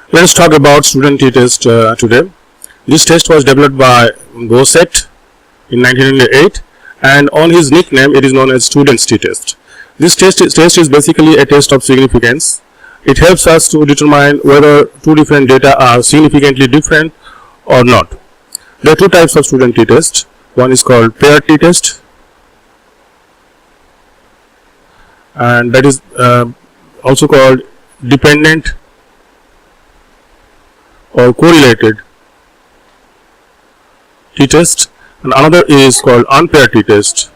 Let us talk about student t-test today. This test was developed by Gosset in 1998, and on his nickname it is known as student's t-test. This test is basically a test of significance. It helps us to determine whether two different data are significantly different or not. There are two types of student t-test. One is called paired t-test, and that is also called dependent or correlated t-test, and another is called unpaired t-test,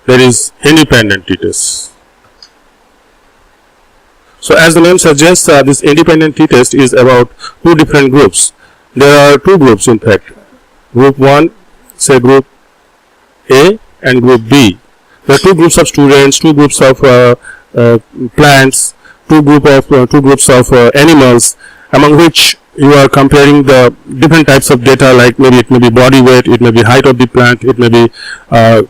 that is independent t-test. So as the name suggests, this independent t-test is about two different groups. There are two groups in fact. Group 1, say group A, and group B. There are two groups of students, two groups of plants, two groups of animals, among which you are comparing the different types of data, like maybe it may be body weight, it may be height of the plant, it may be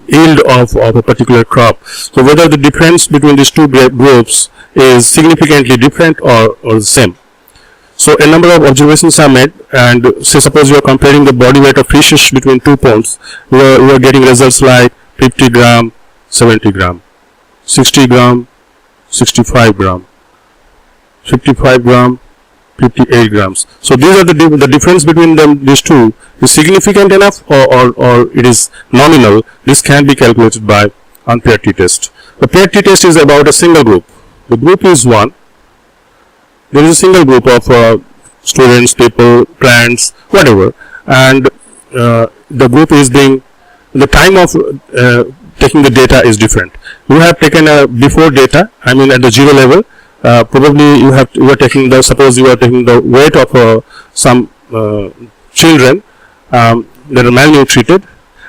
yield of a particular crop. So whether the difference between these two groups is significantly different or the same. So a number of observations are made, and say suppose you are comparing the body weight of fishes between two ponds, you are getting results like 50 gram, 70 gram, 60 gram, 65 gram, 55 gram, 58 grams. So these are the difference between them. These two is significant enough or it is nominal. This can be calculated by unpaired t-test. The paired t-test is about a single group. The group is one. There is a single group of students, people, plants, whatever, and the group is being, the time of taking the data is different. You have taken a before data, I mean at the zero level. Probably you are taking the, suppose you are taking the weight of some children that are malnutrited,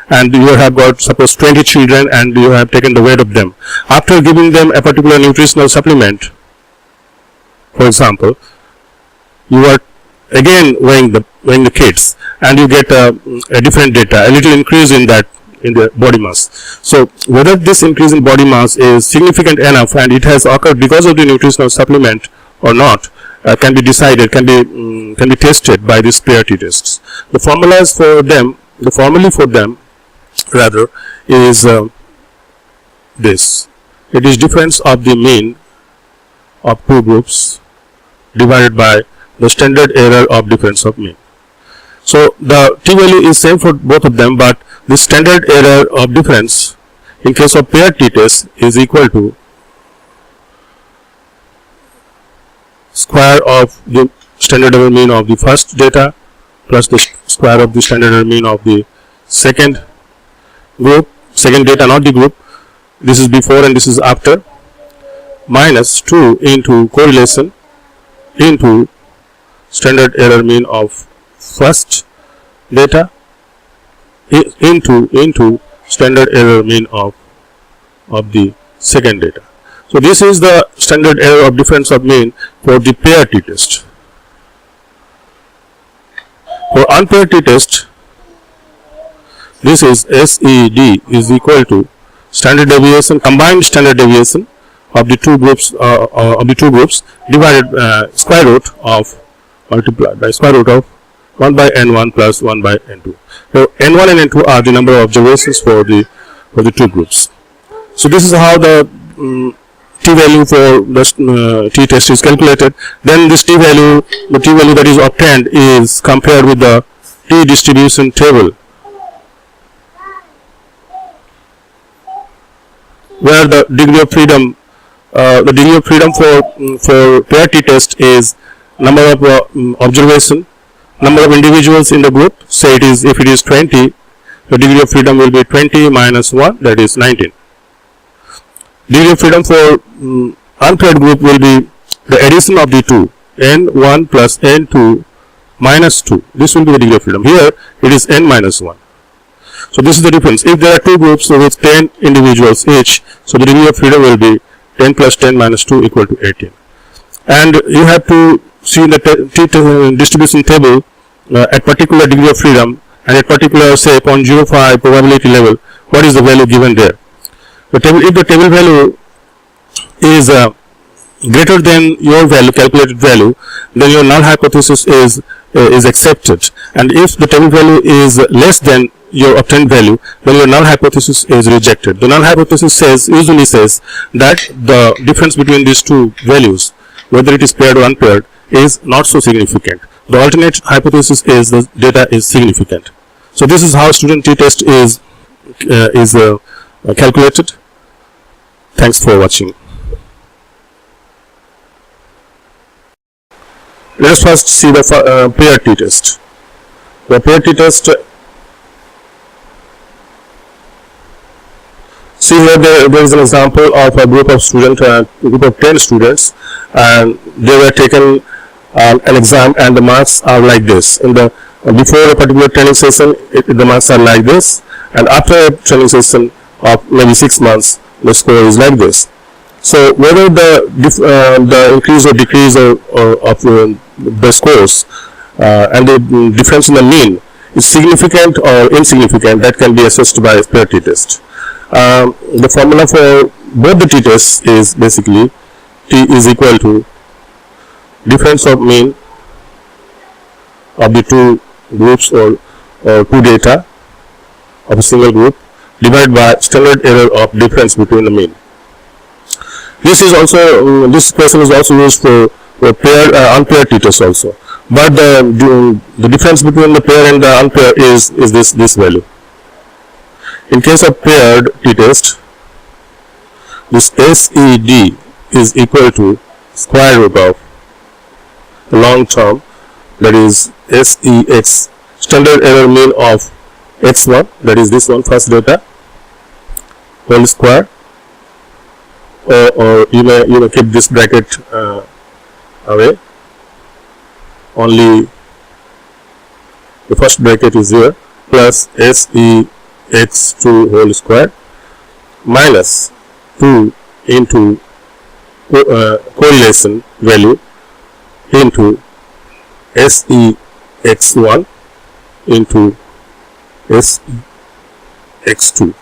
and you have got suppose 20 children and you have taken the weight of them. After giving them a particular nutritional supplement, for example, you are again weighing the kids, and you get a different data, a little increase in the body mass. So whether this increase in body mass is significant enough and it has occurred because of the nutritional supplement or not can be decided, can be tested by these paired t-tests. The formula for them rather is this. It is difference of the mean of two groups divided by the standard error of difference of mean. So the t-value is same for both of them, but the standard error of difference in case of paired t-test is equal to square of the standard error mean of the first data plus the square of the standard error mean of the second data, not the group. This is before and this is after, minus 2 into correlation into standard error mean of first data into standard error mean of the second data. So this is the standard error of difference of mean for the paired t-test. For unpaired t-test, this is SED is equal to standard deviation, combined standard deviation of the two groups divided square root of, multiplied by square root of 1 by n1 plus 1 by n2. So n1 and n2 are the number of observations for the two groups. So this is how the t-value for the t-test is calculated. Then this t-value, the t-value that is obtained is compared with the t-distribution table, where the degree of freedom for paired t-test is number of observation, number of individuals in the group. Say if it is 20, the degree of freedom will be 20 minus 1, that is 19. Degree of freedom for unpaired group will be the addition of the two, n1 plus n2 minus 2. This will be the degree of freedom. Here it is n minus 1. So this is the difference. If there are two groups with 10 individuals each, so the degree of freedom will be 10 plus 10 minus 2 equal to 18. And you have to see the distribution table at particular degree of freedom and at particular say 0.05 probability level, what is the value given there. The table, if the table value is greater than your value, calculated value, then your null hypothesis is accepted. And if the table value is less than your obtained value, then your null hypothesis is rejected. The null hypothesis usually says that the difference between these two values, whether it is paired or unpaired, is not so significant. The alternate hypothesis is the data is significant. So this is how student t-test is calculated. Thanks for watching. Let us first see the paired t-test. The paired t-test, see here there is an example of a group of students, group of 10 students, and they were taken an exam, and the marks are like this. In the before a particular training session, the marks are like this, and after a training session of maybe 6 months, the score is like this. So whether the increase or decrease of the scores and the difference in the mean is significant or insignificant, that can be assessed by a paired t-test. The formula for both the t-tests is basically t is equal to difference of mean of the two groups or two data of a single group divided by standard error of difference between the mean. This is also this question is also used for paired unpaired t-test also, but the difference between the pair and the unpaired is this value. In case of paired t-test, this SED is equal to square root of the long term, that is SEX, standard error mean of x1, that is this one, first data, whole square, or you may keep this bracket away, only the first bracket is here, plus SEX2 whole square minus 2 into correlation value into SEX1 into SEX2.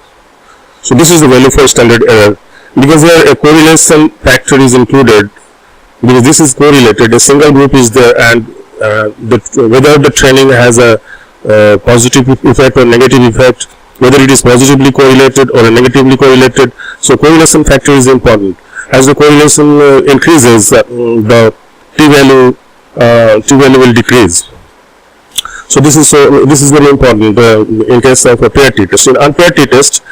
So this is the value for standard error. Because here a correlation factor is included, because this is correlated, a single group is there, and whether the training has a positive effect or negative effect, whether it is positively correlated or negatively correlated, so correlation factor is important. As the correlation increases, the t-value will decrease. So this is very important in case of a paired t-test. In unpaired t-test,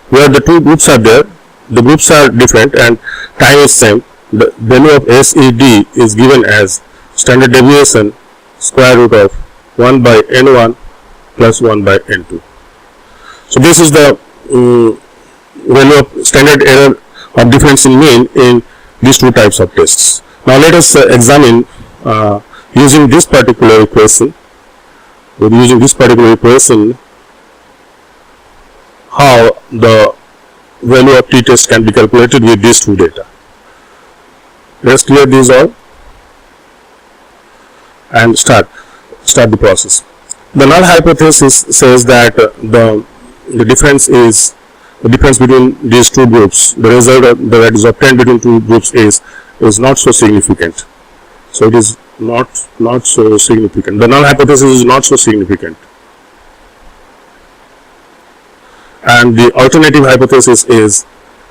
where the two groups are there, the groups are different and time is same, the value of SED is given as standard deviation square root of 1 by n1 plus 1 by n2. So this is the value of standard error of difference in mean in these two types of tests. Now let us examine using this particular equation, how the value of t-test can be calculated with these two data. Let's clear these all and start the process. The null hypothesis says that the difference between these two groups, the result that is obtained between two groups is not so significant. So it is not so significant. The null hypothesis is not so significant. And the alternative hypothesis is,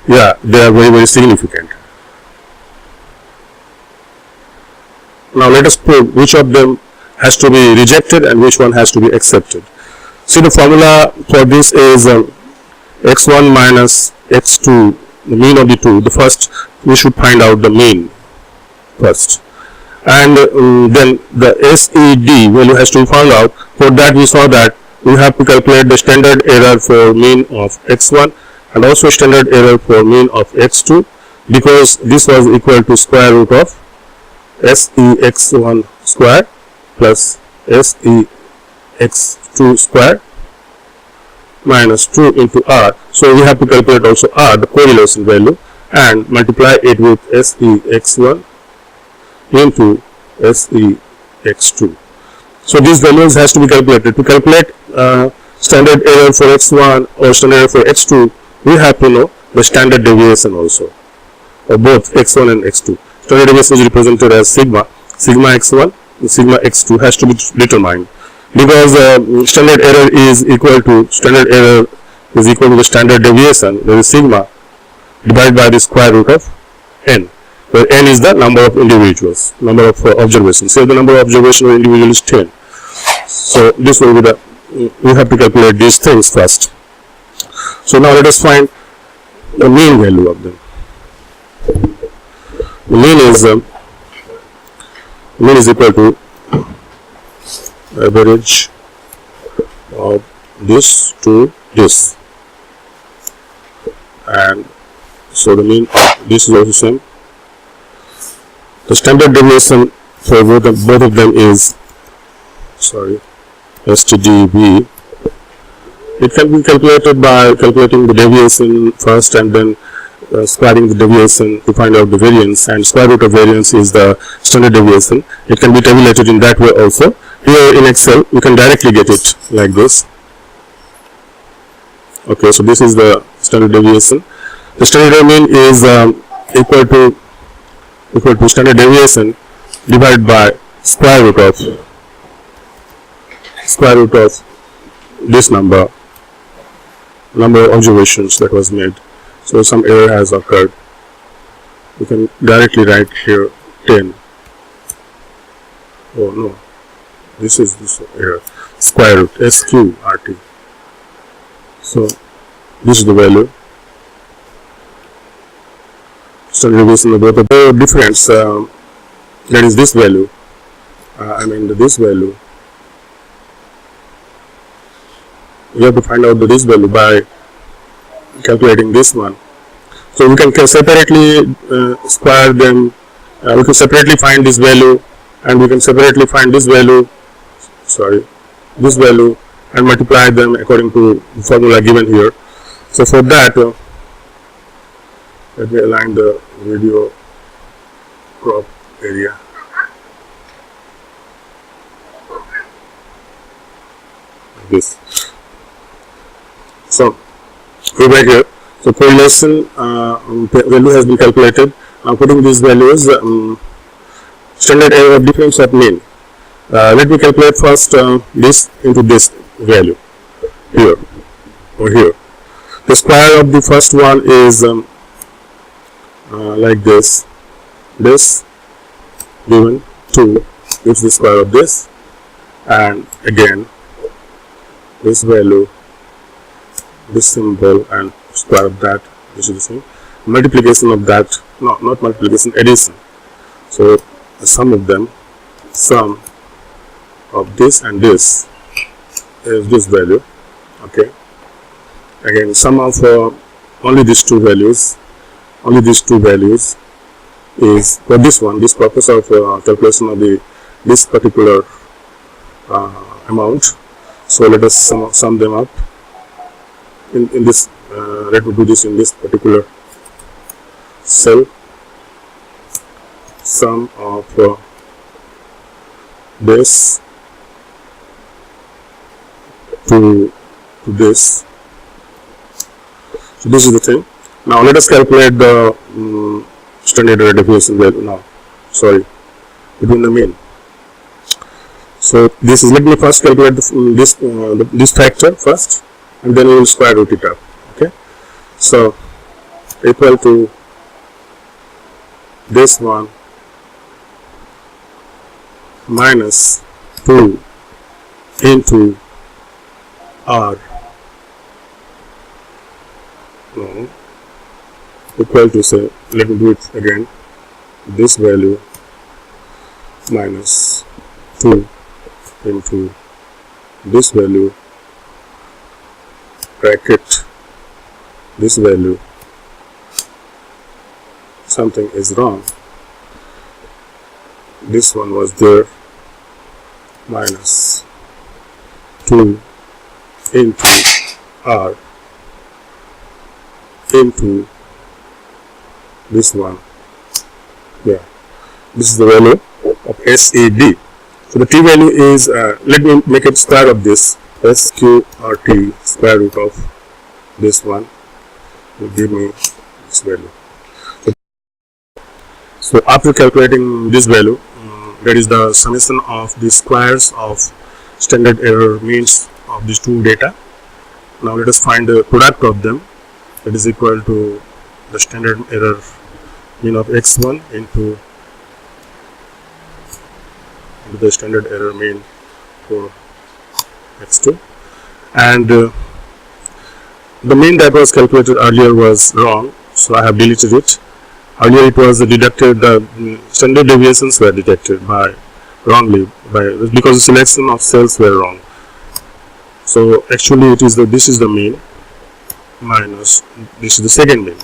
yeah, they are very, very significant. Now let us prove which of them has to be rejected and which one has to be accepted. See, the formula for this is x1 minus x2, the mean of the two. The first, we should find out the mean first, and then the SED value has to be found out. For that, we saw that we have to calculate the standard error for mean of x1 and also standard error for mean of x2, because this was equal to square root of SEX1 square plus SEX2 square minus 2 into R. So we have to calculate also R, the correlation value, and multiply it with SEX1 into SEX2. So these values has to be calculated. To calculate standard error for x1 or standard error for x2, we have to know the standard deviation also. of both x1 and x2. Standard deviation is represented as sigma x1 and sigma x2 has to be determined, because standard error is equal to the standard deviation, that is sigma, divided by the square root of n, where n is the number of individuals, number of observations. So the number of observations of individual is 10. So this will be the, we have to calculate these things first. So now let us find the mean value of them. The mean is equal to average of this to this, and so the mean of this is also same. The standard deviation for both of them is STDV. It can be calculated by calculating the deviation first and then squaring the deviation to find out the variance, and square root of variance is the standard deviation. It can be tabulated in that way also. Here in Excel you can directly get it like this. Okay, so this is the standard deviation. The standard mean is equal to standard deviation divided by square root of this number of observations that was made. So some error has occurred. We can directly write here 10. Oh no, this is this error. Square root SQRT. So this is the value. Standard deviation of both of the difference. That is this value. This value. We have to find out this value by calculating this one. So we can separately square them. We can separately find this value, and we can separately find this value. This value, and multiply them according to the formula given here. So for that, let me align the video crop area. Like this. So over here, so correlation value has been calculated. Now putting these values, standard error of difference of mean. Let me calculate first this into this value here or here. The square of the first one is like this. This given 2 gives the square of this, and again this value, this symbol, and square of that. This is the same. Multiplication of that, no, not multiplication, addition. So the sum of them, sum of this and this is this value. Okay. Again, sum of only these two values is for this one. This purpose of calculation of this particular amount. So let us sum them up. In this, let me do this in this particular cell. Sum of this to this. So this is the thing. Now let us calculate the standard error deviation value now. Between the mean. So this is, let me first calculate this factor first, and then we will square root it up. Okay. So equal to this one minus 2 into R, no, equal to, say, let me do it again, this value minus 2 into this value bracket this value. Something is wrong. This one was there, minus 2 into R into this one. Yeah, this is the value of SED. So the t value is, let me make it square of this, SQRT, square root of this one will give me this value. So after calculating this value, that is the summation of the squares of standard error means of these two data. Now let us find the product of them, that is equal to the standard error mean of x1 into the standard error mean for x2, and the mean that was calculated earlier was wrong, so I have deleted it. Earlier it was deducted, the standard deviations were detected wrongly because the selection of cells were wrong. So actually it is this is the mean minus this is the second mean,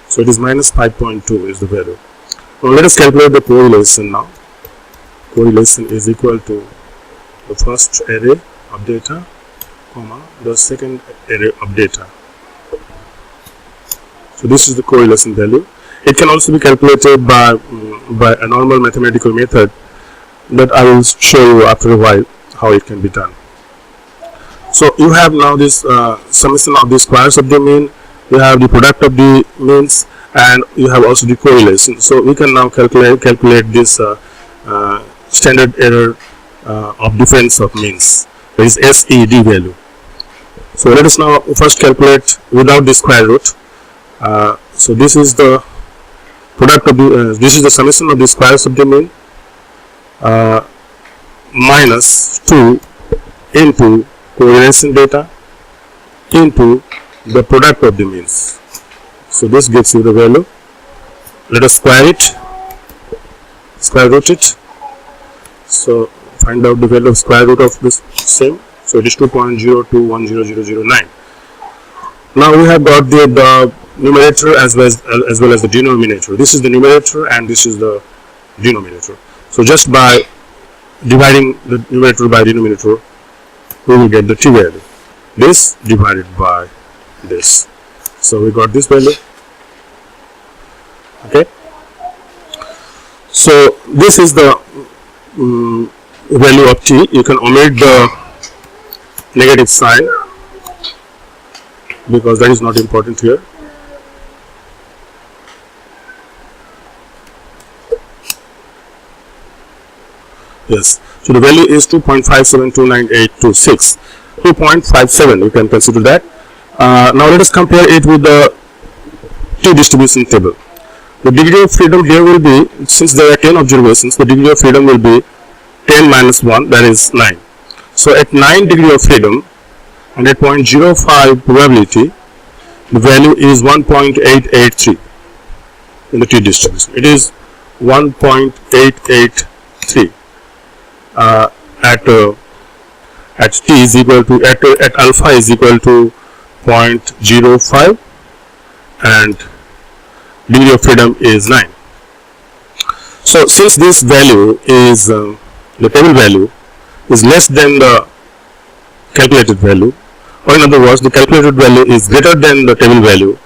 so it is minus 5.2 is the value. Now let us calculate the correlation. Now correlation is equal to the first array of data comma the second array of data. So this is the correlation value. It can also be calculated by a normal mathematical method that I will show you after a while how it can be done. So you have now this summation of the squares of the mean, you have the product of the means, and you have also the correlation. So we can now calculate this standard error of difference of means, that is SED value. So let us now first calculate without the square root. So this is the product of the this is the summation of the squares of the mean minus 2 into correlation data into the product of the means. So this gives you the value. Let us square root it. So find out the value of square root of this same. So it is 2.02100009. Now we have got the numerator as well as the denominator. This is the numerator and this is the denominator. So just by dividing the numerator by denominator, we will get the t value. This divided by this. So we got this value. Okay. So this is the value of t. You can omit the negative sign because that is not important here. Yes, so the value is 2.572986. 2.57, you can consider that. Now let us compare it with the t-distribution table. The degree of freedom here will be, since there are 10 observations, the degree of freedom will be 10 minus 1, that is 9. So at 9 degree of freedom and at 0.05 probability, the value is 1.883 in the t-distribution. It is 1.883. At t is equal to at alpha is equal to 0.05 and degree of freedom is 9. So since this value is the table value is less than the calculated value, or in other words the calculated value is greater than the table value,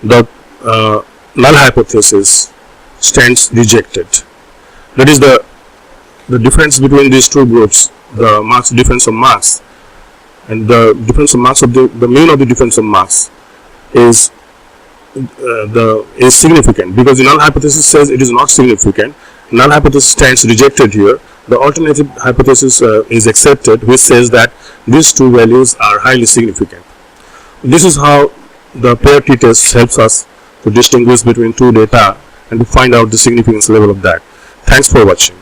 the null hypothesis stands rejected. That is the difference between these two groups, the mass difference of mass, and the difference of mass of the mean of the difference of mass is significant, because the null hypothesis says it is not significant. Null hypothesis stands rejected here. The alternative hypothesis is accepted, which says that these two values are highly significant. This is how the pair t-test helps us to distinguish between two data and to find out the significance level of that. Thanks for watching.